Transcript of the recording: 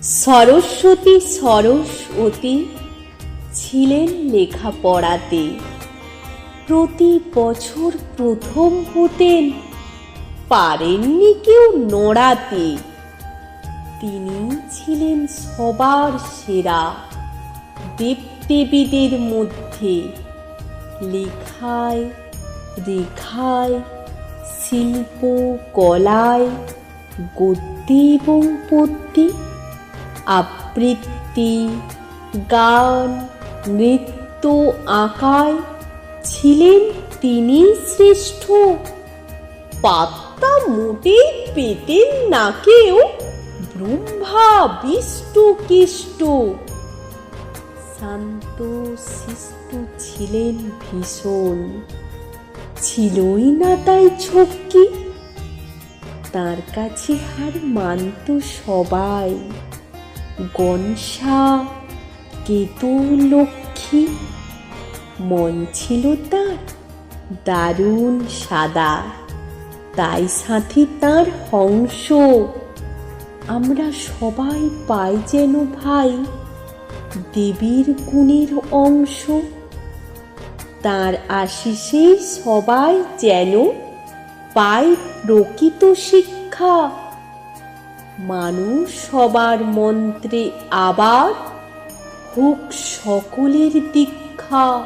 সরস্বতী সরস্বতী ছিলেন লেখাপড়াতে, প্রতি বছর প্রথম হতেন, পারেননি কেউ নড়াতে। তিনি ছিলেন সবার সেরা, দেবদেবীদের মধ্যে লেখায় রেখায়, শিল্প কলায়, গদ্যে এবং পদ্যে, আবৃত্তি, গান, নৃত্য, আঁকায় ছিলেন তিনি শ্রেষ্ঠ। পাত্তা মোটেই পেতেন না কেউ ব্রহ্মা বিষ্ণু কেষ্ট। শান্ত শিষ্ট ছিলেন ভীষণ, ছিলই না তাই ঝক্কি। তার কাছে হার মানত সবাই, গনসা, কেতু, লক্ষ্মী। মন ছিল তার দারুণ সাদা, তাই সাথী তার হংস। আমরা সবাই পাই যেন ভাই দেবীর গুণের অংশ। তার আশিসে সবাই যেন পায় প্রকৃত শিক্ষা। মানুষ সবার মন্ত্রে আবার হোক সকলের দীক্ষা।